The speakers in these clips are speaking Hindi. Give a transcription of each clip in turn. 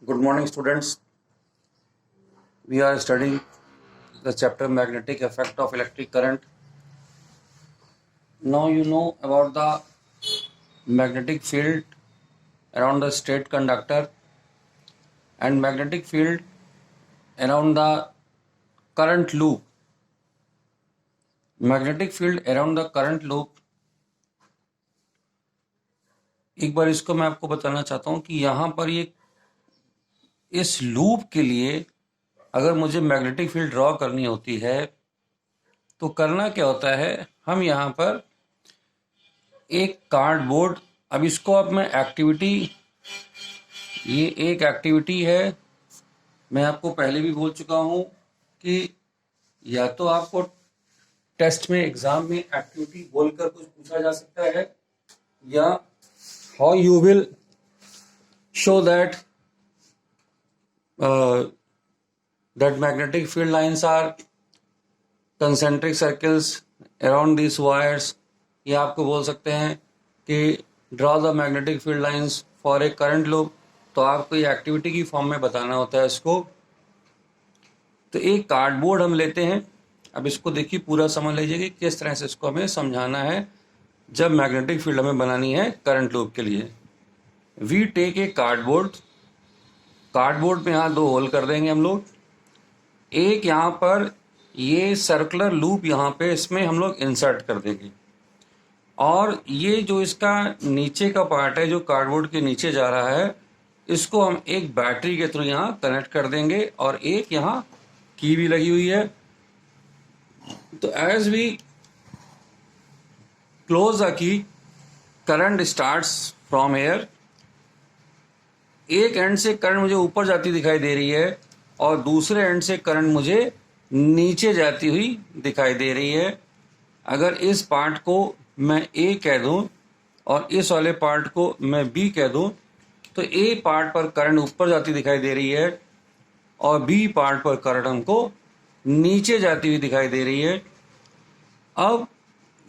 Good morning, students. We are studying the chapter magnetic effect of electric current. Now you know about the magnetic field around the straight conductor and magnetic field around the current loop. Magnetic field around the current loop, एक बार इसको मैं आपको बताना चाहता हूं कि यहां पर ये इस लूप के लिए अगर मुझे मैग्नेटिक फील्ड ड्रॉ करनी होती है तो करना क्या होता है, हम यहाँ पर एक कार्डबोर्ड, अब इसको अब मैं एक्टिविटी, ये एक एक्टिविटी है। मैं आपको पहले भी बोल चुका हूँ कि या तो आपको टेस्ट में एग्जाम में एक्टिविटी बोलकर कुछ पूछा जा सकता है, या how you will show that that magnetic field lines are concentric circles around these wires, ये आपको बोल सकते हैं कि draw the magnetic field lines for a current loop. तो आपको ये एक्टिविटी की फॉर्म में बताना होता है इसको। तो एक कार्डबोर्ड हम लेते हैं। अब इसको देखिए, पूरा समझ लीजिए कि किस तरह से इसको हमें समझाना है जब मैग्नेटिक फील्ड हमें बनानी है करंट लूप के लिए। We take a cardboard, cardboard में यहाँ दो होल कर देंगे हम लोग। एक यहाँ पर ये सर्कुलर लूप यहाँ पे इसमें हम लोग इंसर्ट कर देंगे, और ये जो इसका नीचे का पार्ट है जो कार्डबोर्ड के नीचे जा रहा है, इसको हम एक बैटरी के थ्रू यहाँ कनेक्ट कर देंगे, और एक यहाँ की भी लगी हुई है। तो as we close the key, current starts from air. एक एंड से करंट मुझे ऊपर जाती दिखाई दे रही है और दूसरे एंड से करंट मुझे नीचे जाती हुई दिखाई दे रही है। अगर इस पार्ट को मैं ए कह दूं और इस वाले पार्ट को मैं बी कह दूं, तो ए पार्ट पर करंट ऊपर जाती दिखाई दे रही है और बी पार्ट पर करंट हमको नीचे जाती हुई दिखाई दे रही है। अब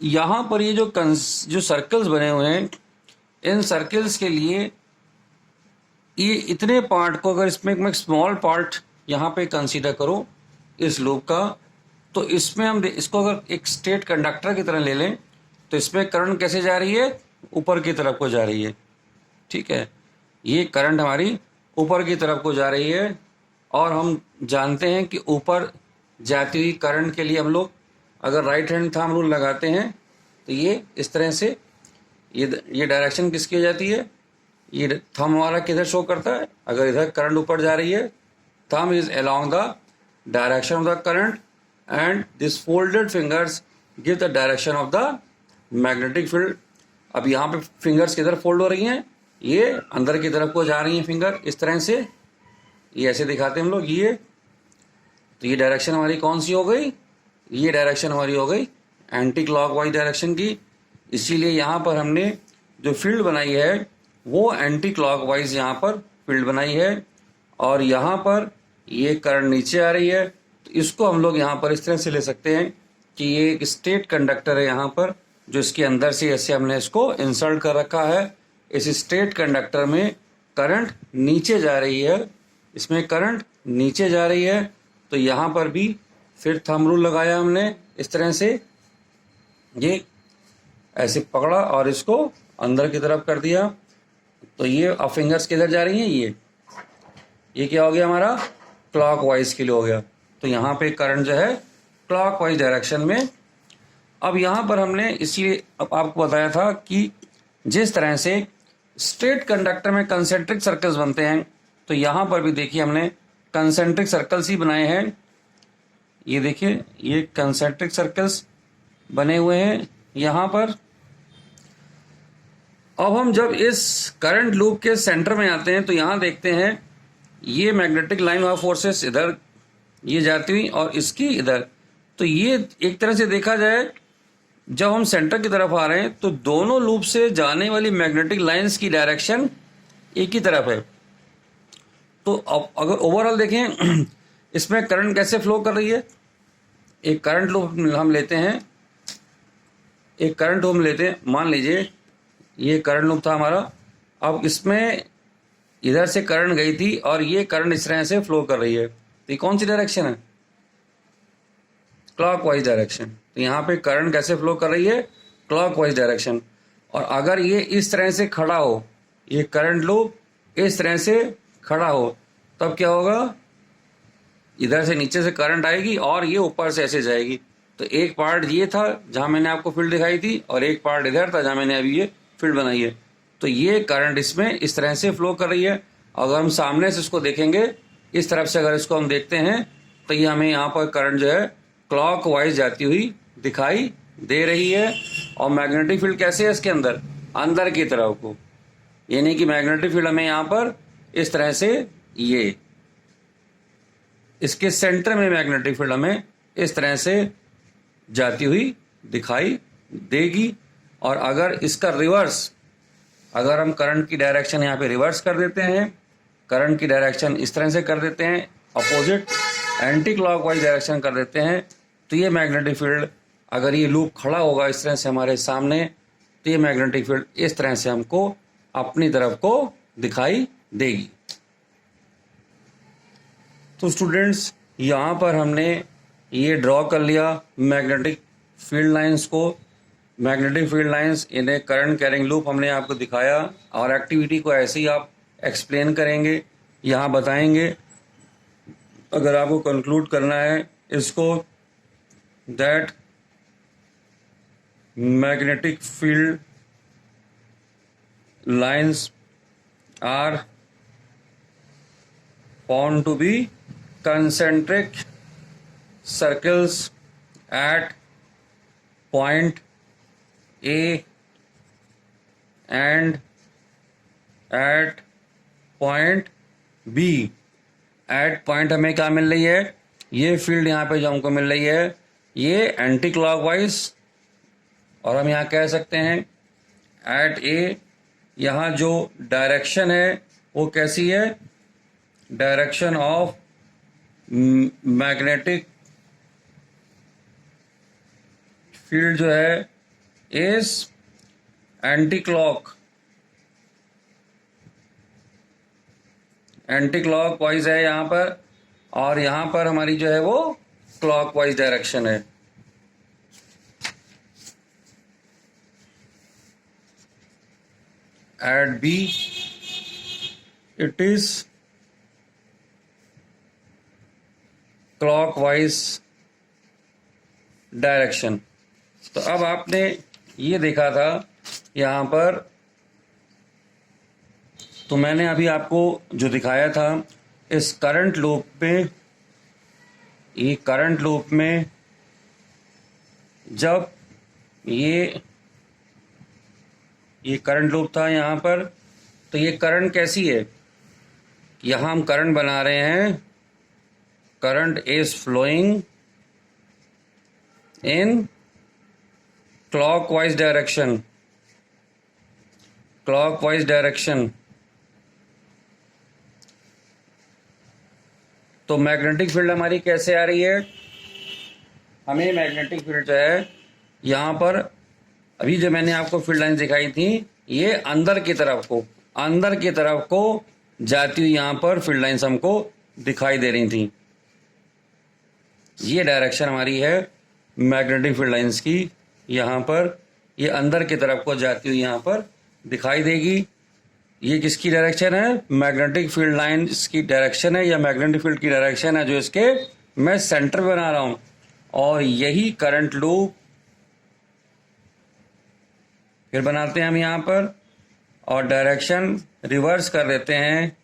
यहाँ पर ये जो सर्कल्स बने हुए हैं, इन सर्कल्स के लिए ये इतने पार्ट को, अगर इसमें मैं स्मॉल पार्ट यहाँ पे कंसीडर करूँ इस लूप का, तो इसमें हम इसको अगर एक स्ट्रेट कंडक्टर की तरह ले लें तो इसमें करंट कैसे जा रही है, ऊपर की तरफ को जा रही है। ठीक है, ये करंट हमारी ऊपर की तरफ को जा रही है, और हम जानते हैं कि ऊपर जाती हुई करंट के लिए हम लोग अगर राइट हैंड थंब रूल लगाते हैं तो ये इस तरह से ये डायरेक्शन किसकी हो जाती है, ये थंब हमारा किधर शो करता है, अगर इधर करंट ऊपर जा रही है, thumb is along the direction of the current and this folded fingers give the direction of the magnetic field। अब यहाँ पे फिंगर्स किधर फोल्ड हो रही हैं, ये अंदर की तरफ को जा रही हैं फिंगर इस तरह से, ये ऐसे दिखाते हैं हम लोग ये। तो ये डायरेक्शन हमारी कौन सी हो गई, ये डायरेक्शन हमारी हो गई एंटी क्लॉकवाइज डायरेक्शन की। इसीलिए यहाँ पर हमने जो फील्ड बनाई है वो एंटी क्लॉकवाइज यहाँ पर फील्ड बनाई है, और यहाँ पर ये करंट नीचे आ रही है। तो इसको हम लोग यहाँ पर इस तरह से ले सकते हैं कि ये एक स्ट्रेट कंडक्टर है यहाँ पर, जो इसके अंदर से ऐसे हमने इसको इंसर्ट कर रखा है। इस स्ट्रेट कंडक्टर में करंट नीचे जा रही है, इसमें करंट नीचे जा रही है। तो यहाँ पर भी फिर थंब रूल लगाया हमने इस तरह से, ये ऐसे पकड़ा और इसको अंदर की तरफ कर दिया। तो ये अब फिंगर्स किधर जा रही हैं, ये क्या हो गया हमारा, क्लॉकवाइज के लिए हो गया। तो यहाँ पे करंट जो है क्लॉकवाइज डायरेक्शन में। अब यहाँ पर हमने इसलिए अब आपको बताया था कि जिस तरह से स्ट्रेट कंडक्टर में कंसेंट्रिक सर्कल्स बनते हैं, तो यहाँ पर भी देखिए हमने कंसेंट्रिक सर्कल्स ही बनाए हैं। ये देखिए, ये कंसेंट्रिक सर्कल्स बने हुए हैं यहाँ पर। अब हम जब इस करंट लूप के सेंटर में आते हैं तो यहाँ देखते हैं ये मैग्नेटिक लाइन ऑफ फोर्सेस इधर ये जाती हुई और इसकी इधर। तो ये एक तरह से देखा जाए, जब हम सेंटर की तरफ आ रहे हैं तो दोनों लूप से जाने वाली मैग्नेटिक लाइंस की डायरेक्शन एक ही तरफ है। तो अब अगर ओवरऑल देखें इसमें करंट कैसे फ्लो कर रही है, एक करंट लूप हम लेते हैं, एक करंट हम लेते हैं, मान लीजिए ये करंट लूप था हमारा। अब इसमें इधर से करंट गई थी और ये करंट इस तरह से फ्लो कर रही है, तो ये कौन सी डायरेक्शन है? Clockwise direction. तो यहाँ पे करंट कैसे फ्लो कर रही है? Clockwise direction. और अगर ये इस तरह से खड़ा हो, ये करंट लूप इस तरह से खड़ा हो, तब क्या होगा? इधर से नीचे से करंट आएगी और ये ऊपर से ऐसे जाएगी। तो एक पार्ट ये था जहां मैंने आपको फील्ड दिखाई थी, और एक पार्ट इधर था जहां मैंने अभी ये फील्ड बनाई है। तो ये करंट इसमें इस तरह से फ्लो कर रही है। अगर हम सामने से इसको देखेंगे, इस तरफ से अगर इसको हम देखते हैं, तो ये हमें यहाँ पर करंट जो है क्लॉक वाइज जाती हुई दिखाई दे रही है। और मैग्नेटिक फील्ड कैसे है इसके अंदर? अंदर की तरफ को, यानी कि मैग्नेटिक फील्ड हमें यहाँ पर इस तरह से, ये इसके सेंटर में मैग्नेटिक फील्ड हमें इस तरह से जाती हुई दिखाई देगी। और अगर इसका रिवर्स, अगर हम करंट की डायरेक्शन यहाँ पे रिवर्स कर देते हैं, करंट की डायरेक्शन इस तरह से कर देते हैं, अपोजिट एंटी क्लॉकवाइज डायरेक्शन कर देते हैं, तो ये मैग्नेटिक फील्ड, अगर ये लूप खड़ा होगा इस तरह से हमारे सामने, तो ये मैग्नेटिक फील्ड इस तरह से हमको अपनी तरफ को दिखाई देगी। तो स्टूडेंट्स, यहाँ पर हमने ये ड्रॉ कर लिया मैग्नेटिक फील्ड लाइंस को। Magnetic field lines in A current carrying loop हमने आपको दिखाया, और एक्टिविटी को ऐसे ही आप एक्सप्लेन करेंगे, यहाँ बताएंगे। अगर आपको कंक्लूड करना है इसको, that magnetic field lines are found to be concentric circles at point A and at point B। At point हमें क्या मिल रही है? ये फील्ड यहाँ पे जो हमको मिल रही है, ये एंटी क्लॉकवाइज, और हम यहाँ कह सकते हैं एट ए, यहाँ जो डायरेक्शन है वो कैसी है? डायरेक्शन ऑफ मैग्नेटिक फील्ड जो है इज एंटी क्लॉक वाइज है यहाँ पर, और यहाँ पर हमारी जो है वो क्लॉक वाइज डायरेक्शन है। At B it is clockwise direction. तो अब आपने ये देखा था यहाँ पर, तो मैंने अभी आपको जो दिखाया था इस करंट लूप में, ये करंट लूप में जब ये करंट लूप था यहाँ पर, तो ये करंट कैसी है? यहाँ हम करंट बना रहे हैं, current is flowing in clockwise direction, clockwise direction. तो मैग्नेटिक फील्ड हमारी कैसे आ रही है? हमें मैग्नेटिक फील्ड जो है यहाँ पर, अभी जो मैंने आपको फील्ड लाइन दिखाई थी, ये अंदर की तरफ को जाती हुई यहाँ पर फील्ड लाइन्स हमको दिखाई दे रही थी। ये डायरेक्शन हमारी है मैग्नेटिक फील्ड लाइन्स की, यहाँ पर ये अंदर की तरफ को जाती हुई यहाँ पर दिखाई देगी। ये किसकी डायरेक्शन है? मैग्नेटिक फील्ड लाइन्स की डायरेक्शन है, या मैग्नेटिक फील्ड की डायरेक्शन है जो इसके मैं सेंटर बना रहा हूँ। और यही करंट लूप फिर बनाते हैं हम यहाँ पर, और डायरेक्शन रिवर्स कर देते हैं।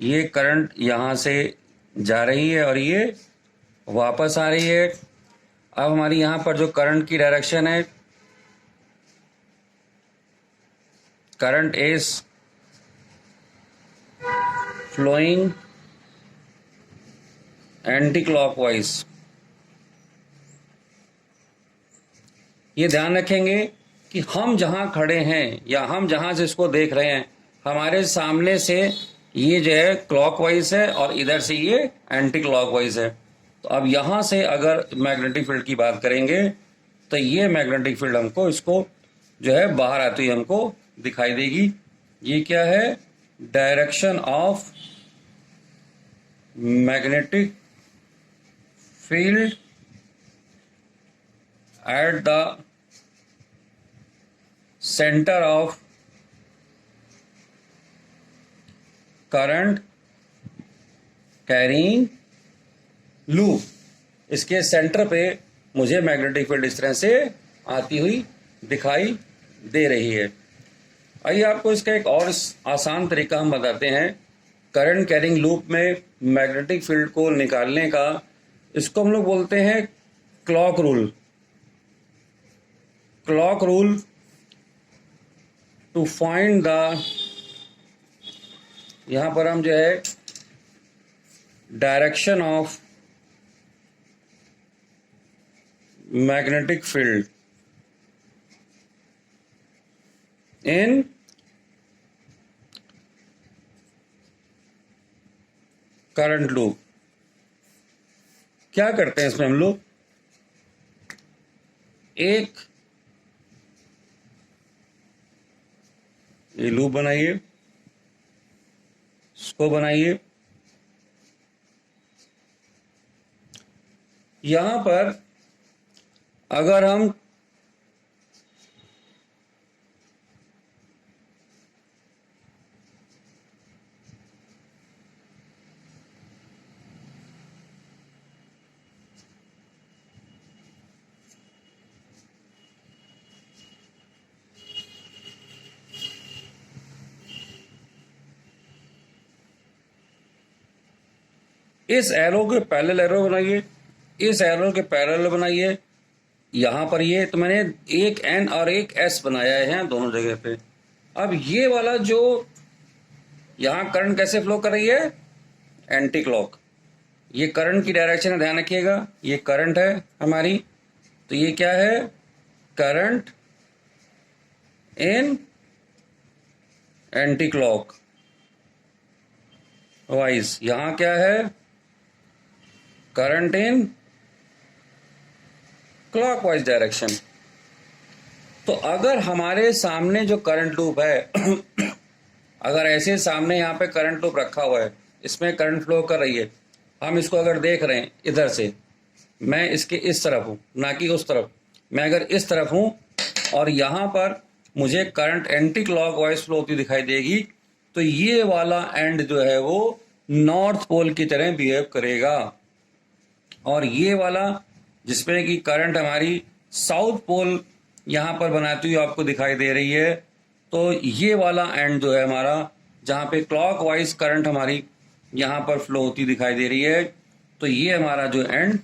ये करंट यहाँ से जा रही है और ये वापस आ रही है। अब हमारी यहाँ पर जो करंट की डायरेक्शन है, current is flowing anti clockwise. ये ध्यान रखेंगे कि हम जहाँ खड़े हैं या हम जहाँ से इसको देख रहे हैं, हमारे सामने से ये जो है क्लॉकवाइज है और इधर से ये एंटी क्लॉकवाइज है। तो अब यहाँ से अगर मैग्नेटिक फील्ड की बात करेंगे, तो ये मैग्नेटिक फील्ड हमको इसको जो है बाहर आती हुई हमको दिखाई देगी। ये क्या है? Direction of magnetic field at the centre of current carrying loop. इसके सेंटर पे मुझे मैग्नेटिक फील्ड इस तरह से आती हुई दिखाई दे रही है। आइए आपको इसका एक और आसान तरीका हम बताते हैं करंट कैरिंग लूप में मैग्नेटिक फील्ड को निकालने का। इसको हम लोग बोलते हैं clock rule. Clock rule to find the, यहां पर हम जो है direction of magnetic field in current loop. क्या करते हैं इसमें हम लोग, एक ये लूप बनाइए, इसको बनाइए, यहां पर अगर हम इस एरो के पैरेलल एरो बनाइए, इस एरो के पैरेलल बनाइए, यहां पर ये तो मैंने एक एन और एक एस बनाया है दोनों जगह पे। अब ये वाला जो यहां करंट कैसे फ्लो कर रही है, एंटी क्लॉक। ये करंट की डायरेक्शन है, ध्यान रखिएगा, ये करंट है हमारी, तो ये क्या है, current in anti clock wise. यहां क्या है, करंट इन क्लॉकवाइज डायरेक्शन। तो अगर हमारे सामने जो करंट लूप है अगर ऐसे सामने यहाँ पे करंट लूप रखा हुआ है, इसमें करंट फ्लो कर रही है, हम इसको अगर देख रहे हैं इधर से, मैं इसके इस तरफ हूं ना कि उस तरफ, मैं अगर इस तरफ हूं और यहाँ पर मुझे करंट एंटी क्लॉकवाइज फ्लो होती दिखाई देगी, तो ये वाला एंड जो है वो नॉर्थ पोल की तरह बिहेव करेगा, और ये वाला जिसमें कि करंट हमारी साउथ पोल यहां पर बनाती हुई आपको दिखाई दे रही है, तो ये वाला एंड जो है हमारा, जहां पे क्लॉकवाइज करंट हमारी यहां पर फ्लो होती दिखाई दे रही है, तो ये हमारा जो एंड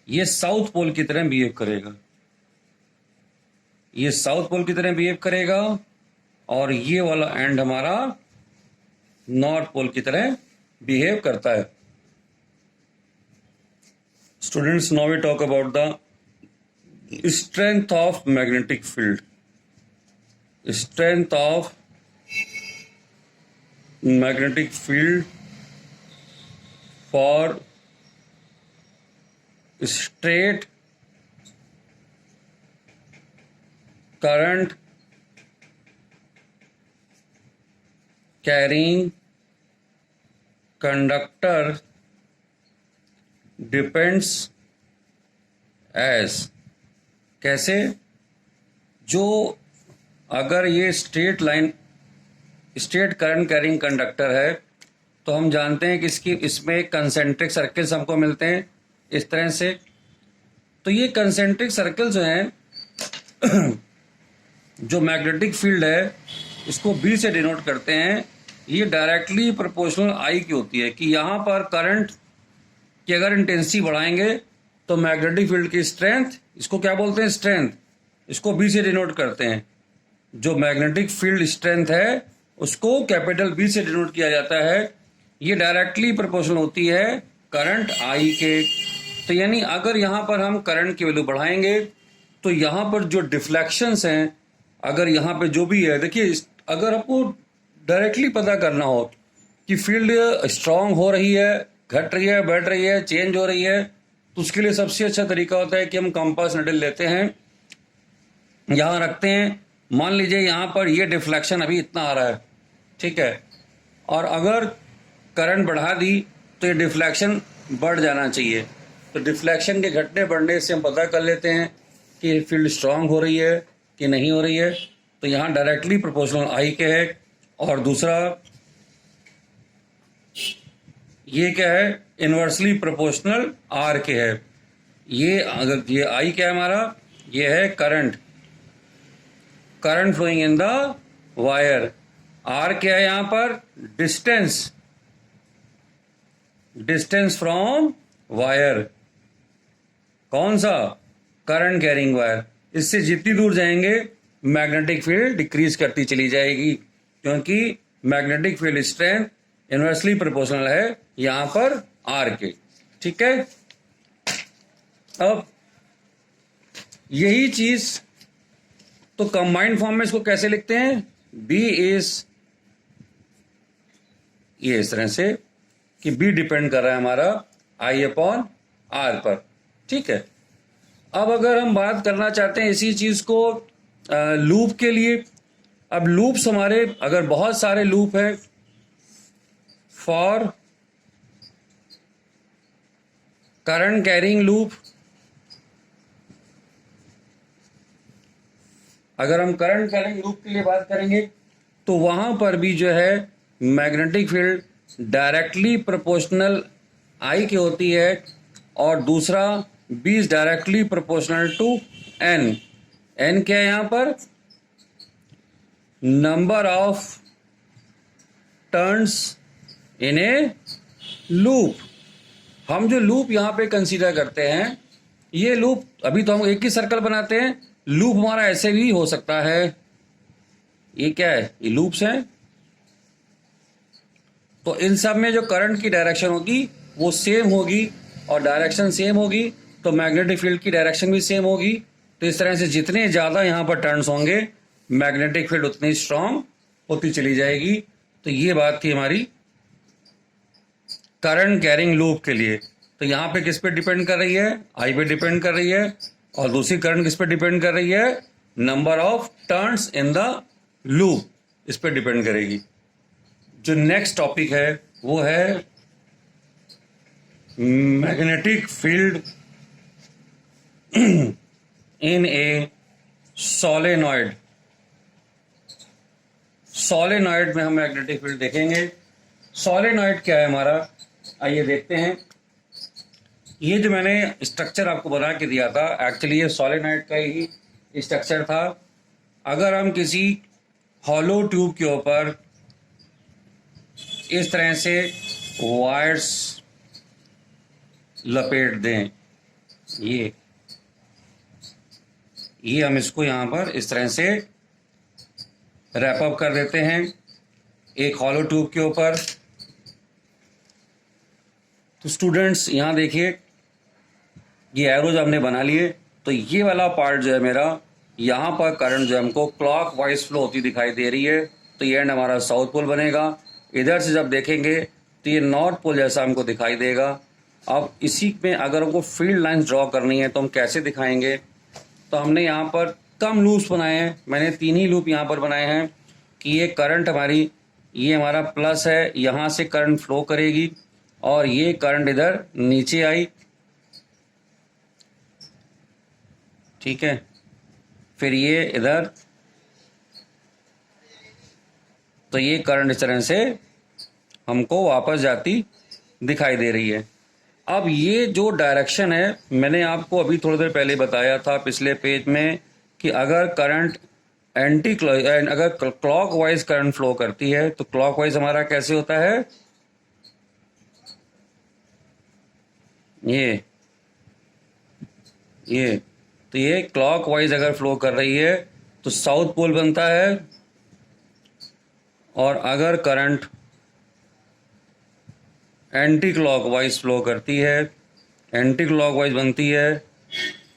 ये साउथ पोल की तरह बिहेव करेगा, ये साउथ पोल की तरह बिहेव करेगा, और ये वाला एंड हमारा नॉर्थ पोल की तरह बिहेव करता है। Students, now we talk about the strength of magnetic field. Strength of magnetic field for straight current carrying conductor depends as. कैसे, जो अगर ये straight line straight current carrying conductor है, तो हम जानते हैं कि इसमें कंसेंट्रिक सर्कल्स हमको मिलते हैं इस तरह से। तो ये कंसेंट्रिक सर्कल जो हैं जो मैग्नेटिक फील्ड है इसको बी से डिनोट करते हैं। ये डायरेक्टली प्रोपोर्शनल आई की होती है कि यहाँ पर करंट कि अगर इंटेंसिटी बढ़ाएंगे तो मैग्नेटिक फील्ड की स्ट्रेंथ, इसको क्या बोलते हैं, स्ट्रेंथ, इसको बी से डिनोट करते हैं। जो मैग्नेटिक फील्ड स्ट्रेंथ है उसको कैपिटल बी से डिनोट किया जाता है। ये डायरेक्टली प्रोपोर्शनल होती है करंट आई के। तो यानी अगर यहाँ पर हम करंट की वैल्यू बढ़ाएंगे तो यहाँ पर जो डिफ्लेक्शंस हैं, अगर यहाँ पे जो भी है, देखिए अगर आपको डायरेक्टली पता करना हो कि फील्ड स्ट्रांग हो रही है, घट रही है, बढ़ रही है, चेंज हो रही है, तो उसके लिए सबसे अच्छा तरीका होता है कि हम कंपास निडल लेते हैं, यहाँ रखते हैं, मान लीजिए यहाँ पर ये डिफ्लेक्शन अभी इतना आ रहा है, ठीक है। और अगर करंट बढ़ा दी तो ये डिफ्लेक्शन बढ़ जाना चाहिए। तो डिफ्लेक्शन के घटने बढ़ने से हम पता कर लेते हैं कि फील्ड स्ट्रांग हो रही है कि नहीं हो रही है। तो यहाँ डायरेक्टली प्रोपोर्शनल आई के है, और दूसरा ये क्या है, इन्वर्सली प्रोपोर्शनल आर के है। ये अगर ये आई क्या है हमारा, ये है current flowing in the wire. R क्या है यहाँ पर, डिस्टेंस फ्रॉम वायर। कौन सा, करंट कैरिंग वायर। इससे जितनी दूर जाएंगे मैग्नेटिक फील्ड डिक्रीज करती चली जाएगी, क्योंकि magnetic field strength inversely proportional है यहां पर आर के। ठीक है। अब यही चीज तो कंबाइंड फॉर्म में इसको कैसे लिखते हैं, बी इज, ये इस तरह से कि बी डिपेंड कर रहा है हमारा आई अपॉन आर पर। ठीक है। अब अगर हम बात करना चाहते हैं इसी चीज को लूप के लिए, अब लूप्स हमारे अगर बहुत सारे लूप है, फॉर करंट कैरिंग लूप, अगर हम करंट कैरिंग लूप के लिए बात करेंगे तो वहां पर भी जो है magnetic field directly proportional I के होती है, और दूसरा B is directly proportional to N. N क्या है यहां पर, number of turns in a loop. हम जो लूप यहां पे कंसीडर करते हैं, ये लूप, अभी तो हम एक ही सर्कल बनाते हैं, लूप हमारा ऐसे भी हो सकता है। ये क्या है, ये लूप्स हैं। तो इन सब में जो करंट की डायरेक्शन होगी वो सेम होगी, और डायरेक्शन सेम होगी तो मैग्नेटिक फील्ड की डायरेक्शन भी सेम होगी। तो इस तरह से जितने ज्यादा यहां पर टर्न्स होंगे मैग्नेटिक फील्ड उतनी स्ट्रांग होती चली जाएगी। तो ये बात थी हमारी करंट कैरिंग लूप के लिए। तो यहां पे किस पे डिपेंड कर रही है, आई पे डिपेंड कर रही है, और दूसरी करंट किस पे डिपेंड कर रही है, number of turns in the loop, इस पे डिपेंड करेगी। जो नेक्स्ट टॉपिक है वो है मैग्नेटिक फील्ड इन ए सोलेनॉइड। सोलेनॉइड में हम मैग्नेटिक फील्ड देखेंगे। सोलेनॉइड क्या है हमारा, आइए देखते हैं। ये जो मैंने स्ट्रक्चर आपको बना के दिया था, एक्चुअली ये सोलेनॉइड का ही स्ट्रक्चर था। अगर हम किसी हॉलो ट्यूब के ऊपर इस तरह से वायर्स लपेट दें, ये हम इसको यहां पर इस तरह से रैप अप कर देते हैं एक हॉलो ट्यूब के ऊपर। तो स्टूडेंट्स यहां देखिए, ये एरोज हमने बना लिए। तो ये वाला पार्ट जो है मेरा, यहां पर करंट जो हमको क्लॉक वाइज फ्लो होती दिखाई दे रही है। तो ये एंड हमारा साउथ पोल बनेगा। इधर से जब देखेंगे तो ये नॉर्थ पोल जैसा हमको दिखाई देगा। अब इसी में अगर हमको फील्ड लाइंस ड्रॉ करनी है तो हम कैसे दिखाएंगे, तो हमने यहाँ पर कम लूप्स बनाए हैं। मैंने 3 ही लूप यहाँ पर बनाए हैं कि ये करंट हमारी, ये हमारा प्लस है, यहाँ से करंट फ्लो करेगी, और ये करंट इधर नीचे आई। ठीक है। फिर ये इधर, तो ये करंट इस तरह से हमको वापस जाती दिखाई दे रही है। अब ये जो डायरेक्शन है, मैंने आपको अभी थोड़ी देर पहले बताया था पिछले पेज में कि अगर करंट अगर क्लॉक वाइज करंट फ्लो करती है तो क्लॉक वाइज हमारा कैसे होता है, ये तो ये क्लॉक वाइज अगर फ्लो कर रही है तो साउथ पोल बनता है, और अगर करंट एंटी क्लॉकवाइज फ्लो करती है, एंटी क्लॉकवाइज बनती है,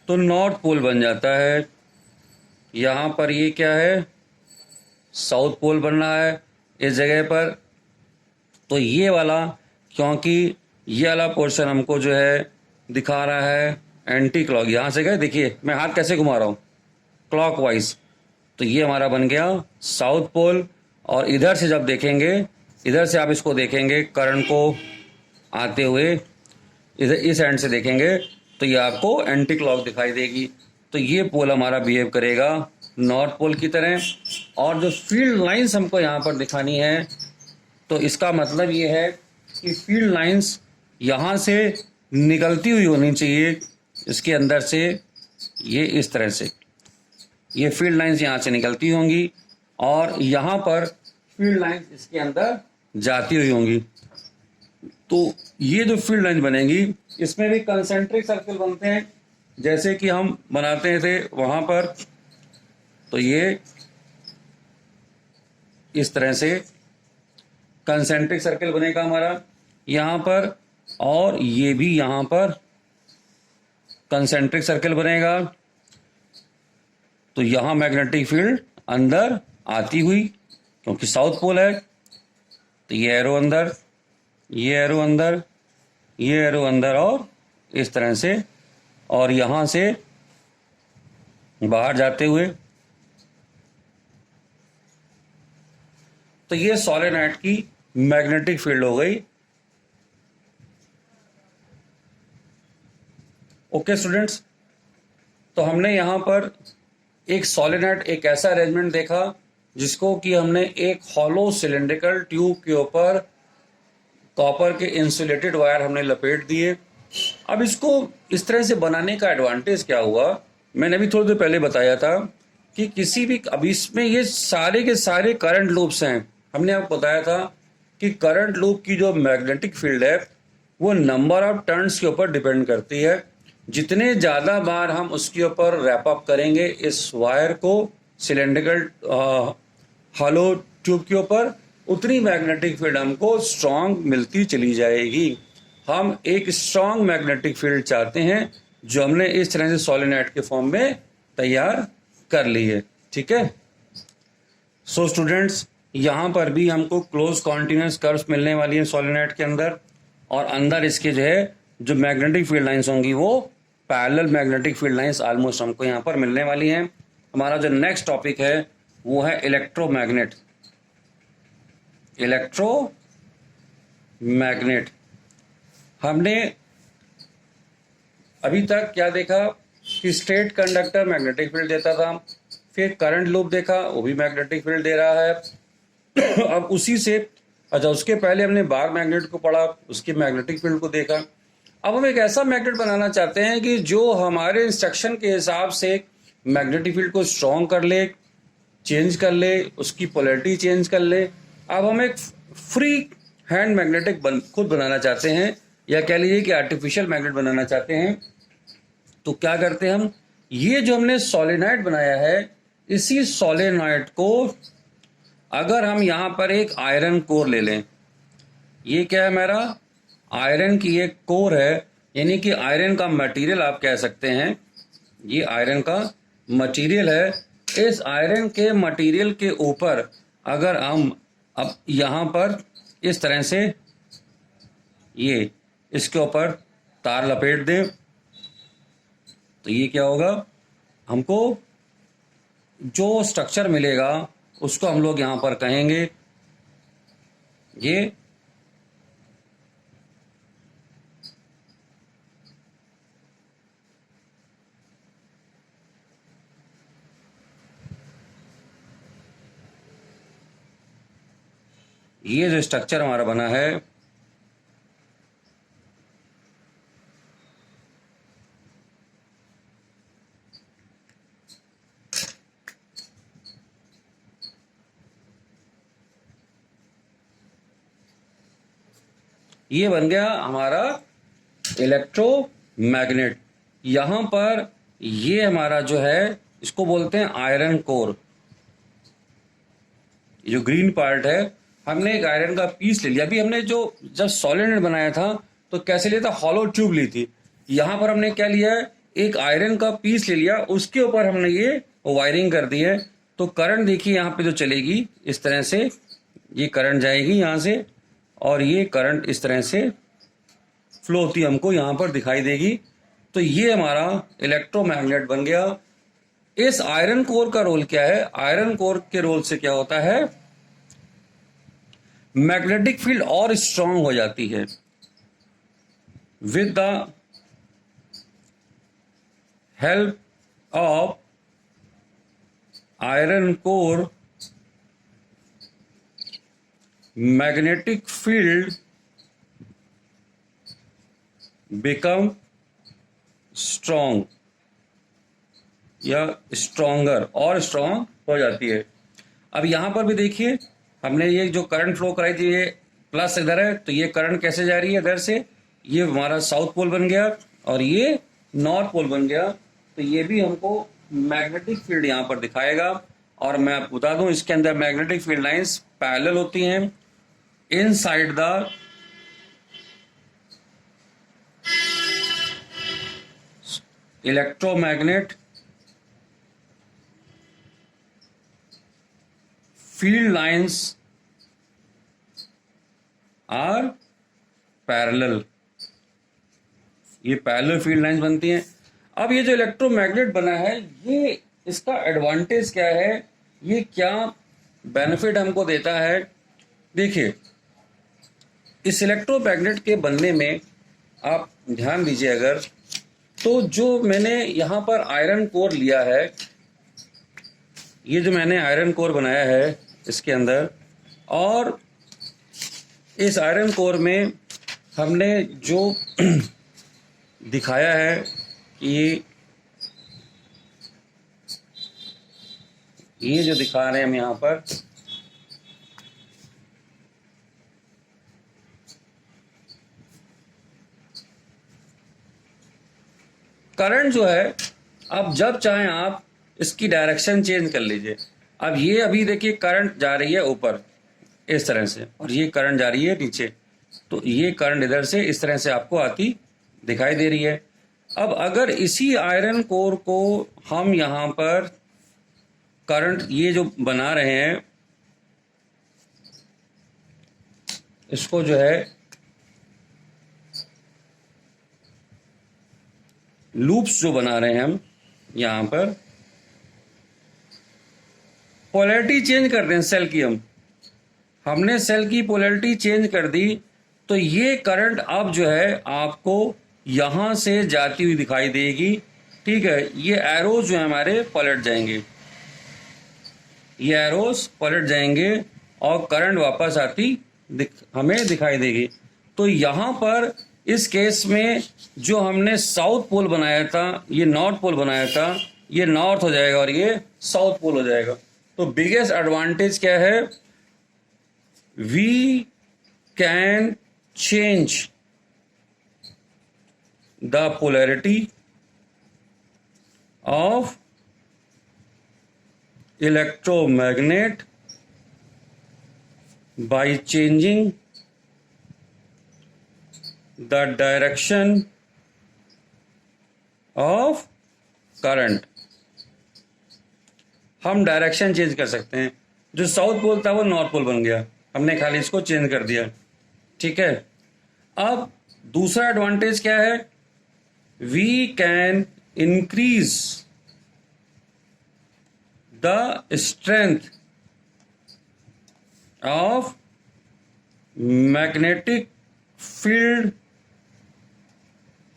तो नॉर्थ पोल बन जाता है। यहाँ पर ये क्या है, साउथ पोल बन रहा है इस जगह पर। तो ये वाला, क्योंकि ये वाला पोर्शन हमको जो है दिखा रहा है एंटी क्लॉक, यहाँ से गए देखिए मैं हाथ कैसे घुमा रहा हूँ क्लॉकवाइज, तो ये हमारा बन गया साउथ पोल। और इधर से जब देखेंगे, इधर से आप इसको देखेंगे करंट को आते हुए, इधर इस एंड से देखेंगे तो ये आपको एंटी क्लॉक दिखाई देगी। तो ये पोल हमारा बिहेव करेगा नॉर्थ पोल की तरह। और जो फील्ड लाइंस हमको यहाँ पर दिखानी है, तो इसका मतलब ये है कि फील्ड लाइंस यहाँ से निकलती हुई होनी चाहिए इसके अंदर से, ये इस तरह से ये फील्ड लाइंस यहाँ से निकलती होंगी और यहाँ पर फील्ड लाइंस इसके अंदर जाती हुई होंगी। तो ये जो फील्ड लाइन बनेगी, इसमें भी कंसेंट्रिक सर्कल बनते हैं जैसे कि हम बनाते थे वहां पर। तो ये इस तरह से कंसेंट्रिक सर्कल बनेगा हमारा यहाँ पर, और ये भी यहाँ पर कंसेंट्रिक सर्कल बनेगा। तो यहाँ मैग्नेटिक फील्ड अंदर आती हुई, क्योंकि साउथ पोल है, तो ये एरो अंदर, ये एरो अंदर, ये एरो अंदर, और इस तरह से, और यहाँ से बाहर जाते हुए। तो ये सोलेनॉइड की मैग्नेटिक फील्ड हो गई। ओके स्टूडेंट्स, तो हमने यहाँ पर एक सोलेनॉइड, एक ऐसा अरेंजमेंट देखा जिसको कि हमने एक हॉलो सिलेंड्रिकल ट्यूब के ऊपर कॉपर के इंसुलेटेड वायर हमने लपेट दिए। अब इसको इस तरह से बनाने का एडवांटेज क्या हुआ, मैंने अभी थोड़ी देर पहले बताया था कि किसी भी, अब इसमें ये सारे के सारे करंट लूप्स हैं। हमने आपको बताया था कि करंट लूप की जो मैग्नेटिक फील्ड है वो नंबर ऑफ टर्न्स के ऊपर डिपेंड करती है। जितने ज़्यादा बार हम उसके ऊपर रैप अप करेंगे इस वायर को सिलेंड्रिकल हॉलो ट्यूब के ऊपर, उतनी मैग्नेटिक फील्ड हमको स्ट्रांग मिलती चली जाएगी। हम एक स्ट्रांग मैग्नेटिक फील्ड चाहते हैं जो हमने इस तरह से सोलेनॉइड के फॉर्म में तैयार कर ली है। ठीक है, सो स्टूडेंट्स, यहाँ पर भी हमको क्लोज कॉन्टिन्यूस कर्व्स मिलने वाली है सोलेनॉइड के अंदर, और अंदर इसके जो है जो मैग्नेटिक फील्ड लाइंस होंगी वो parallel magnetic field lines almost हमको यहाँ पर मिलने वाली हैं। हमारा जो नेक्स्ट टॉपिक है वो है इलेक्ट्रोमैग्नेट। इलेक्ट्रोमैग्नेट हमने अभी तक क्या देखा कि स्ट्रेट कंडक्टर मैग्नेटिक फील्ड देता था, फिर करंट लूप देखा, वो भी मैग्नेटिक फील्ड दे रहा है। अब उसी से, अच्छा, उसके पहले हमने बार मैग्नेट को पढ़ा, उसके मैग्नेटिक फील्ड को देखा। अब हम एक ऐसा मैग्नेट बनाना चाहते हैं कि जो हमारे इंस्ट्रक्शन के हिसाब से मैग्नेटिक फील्ड को स्ट्रॉन्ग कर ले, चेंज कर ले, उसकी पोलैरिटी चेंज कर ले। अब हम एक फ्री हैंड मैग्नेटिक खुद बनाना चाहते हैं, या कह लीजिए कि आर्टिफिशियल मैग्नेट बनाना चाहते हैं। तो क्या करते हैं हम, ये जो हमने सोलेनॉइड बनाया है, इसी सोलेनॉइड को अगर हम यहाँ पर एक आयरन कोर ले लें, ये क्या है हमारा आयरन की एक कोर है, यानी कि आयरन का मटेरियल आप कह सकते हैं, ये आयरन का मटेरियल है। इस आयरन के मटेरियल के ऊपर अगर हम अब यहाँ पर इस तरह से ये इसके ऊपर तार लपेट दें, तो ये क्या होगा, हमको जो स्ट्रक्चर मिलेगा उसको हम लोग यहाँ पर कहेंगे ये जो स्ट्रक्चर हमारा बना है, ये बन गया हमारा इलेक्ट्रोमैग्नेट। यहां पर ये हमारा जो है इसको बोलते हैं आयरन कोर। जो ग्रीन पार्ट है, हमने एक आयरन का पीस ले लिया। अभी हमने जो जब सोलेनॉइड बनाया था तो कैसे लिया था, हॉलो ट्यूब ली थी। यहां पर हमने क्या लिया है, एक आयरन का पीस ले लिया, उसके ऊपर हमने ये वायरिंग कर दी है। तो करंट देखिए यहाँ पे जो चलेगी इस तरह से, ये करंट जाएगी यहाँ से, और ये करंट इस तरह से फ्लो होती हमको यहाँ पर दिखाई देगी। तो ये हमारा इलेक्ट्रोमैग्नेट बन गया। इस आयरन कोर का रोल क्या है, आयरन कोर के रोल से क्या होता है मैग्नेटिक फील्ड और स्ट्रांग हो जाती है। With the help of iron core magnetic field become strong या स्ट्रॉन्गर और स्ट्रॉन्ग हो जाती है। अब यहां पर भी देखिए, हमने ये जो करंट फ्लो कराई थी, ये प्लस इधर है, तो ये करंट कैसे जा रही है इधर से, ये हमारा साउथ पोल बन गया और ये नॉर्थ पोल बन गया। तो ये भी हमको मैग्नेटिक फील्ड यहां पर दिखाएगा। और मैं आपको बता दूं, इसके अंदर मैग्नेटिक फील्ड लाइंस पैरेलल होती हैं inside the electromagnet field lines are parallel. ये पैरेलल फील्ड लाइंस बनती हैं। अब ये जो इलेक्ट्रोमैग्नेट बना है, ये इसका एडवांटेज क्या है, ये क्या बेनिफिट हमको देता है। देखिए, इस इलेक्ट्रोमैग्नेट के बनने में आप ध्यान दीजिए, अगर तो जो मैंने यहां पर आयरन कोर लिया है, ये जो मैंने आयरन कोर बनाया है इसके अंदर, और इस आयरन कोर में हमने जो दिखाया है कि ये जो दिखा रहे हैं हम यहां पर, करंट जो है, अब जब चाहें आप इसकी डायरेक्शन चेंज कर लीजिए। अब ये अभी देखिए करंट जा रही है ऊपर इस तरह से, और ये करंट जा रही है नीचे, तो ये करंट इधर से इस तरह से आपको आती दिखाई दे रही है। अब अगर इसी आयरन कोर को हम यहां पर करंट ये जो बना रहे हैं, इसको जो है लूप्स जो बना रहे हैं हम यहां पर, पोलैरिटी चेंज कर दें सेल की, हमने सेल की पोलैरिटी चेंज कर दी, तो ये करंट अब जो है आपको यहां से जाती हुई दिखाई देगी। ठीक है, ये एरोज जो है हमारे पलट जाएंगे, ये एरोज पलट जाएंगे और करंट वापस आती हमें दिखाई देगी। तो यहां पर इस केस में जो हमने साउथ पोल बनाया था, ये नॉर्थ पोल बनाया था, ये नॉर्थ हो जाएगा और ये साउथ पोल हो जाएगा। तो बिगेस्ट एडवांटेज क्या है, we can change the polarity of electromagnet by changing the direction of current। हम डायरेक्शन चेंज कर सकते हैं। जो साउथ पोल था वो नॉर्थ पोल बन गया, हमने खाली इसको चेंज कर दिया। ठीक है, अब दूसरा एडवांटेज क्या है, we can increase the strength of magnetic field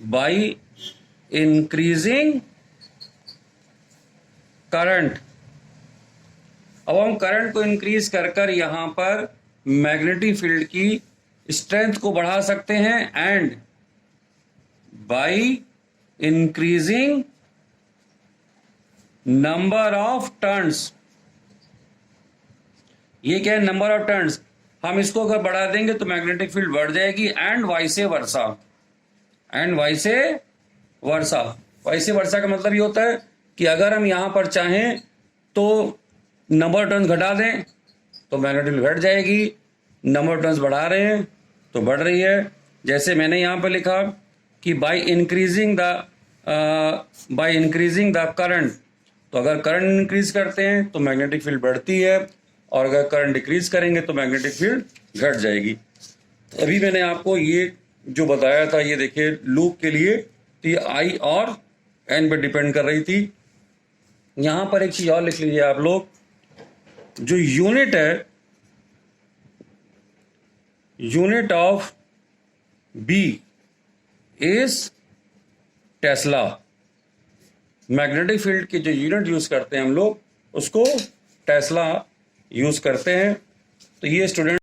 by increasing current। अब हम करंट को इंक्रीज कर कर यहां पर मैग्नेटिक फील्ड की स्ट्रेंथ को बढ़ा सकते हैं, and by increasing number of turns. ये क्या है, नंबर ऑफ टर्न्स। हम इसको अगर बढ़ा देंगे तो मैग्नेटिक फील्ड बढ़ जाएगी, and vice versa, and vice versa. Vice versa का मतलब ये होता है कि अगर हम यहां पर चाहें तो नंबर ऑफ टर्न्स घटा दें तो मैग्नेटिक फील्ड घट जाएगी, नंबर ऑफ टर्न्स बढ़ा रहे हैं तो बढ़ रही है। जैसे मैंने यहां पर लिखा कि बाय इंक्रीजिंग द करंट, तो अगर करंट इंक्रीज करते हैं तो मैग्नेटिक फील्ड बढ़ती है, और अगर करंट डिक्रीज करेंगे तो मैग्नेटिक फील्ड घट जाएगी। अभी मैंने आपको ये जो बताया था, ये देखिए लूप के लिए, तो ये आई और एन पर डिपेंड कर रही थी। यहां पर एक चीज और लिख लीजिए आप लोग, जो यूनिट है unit of B is tesla. Magnetic field की जो यूनिट यूज करते हैं हम लोग उसको टेस्ला यूज करते हैं। तो ये स्टूडेंट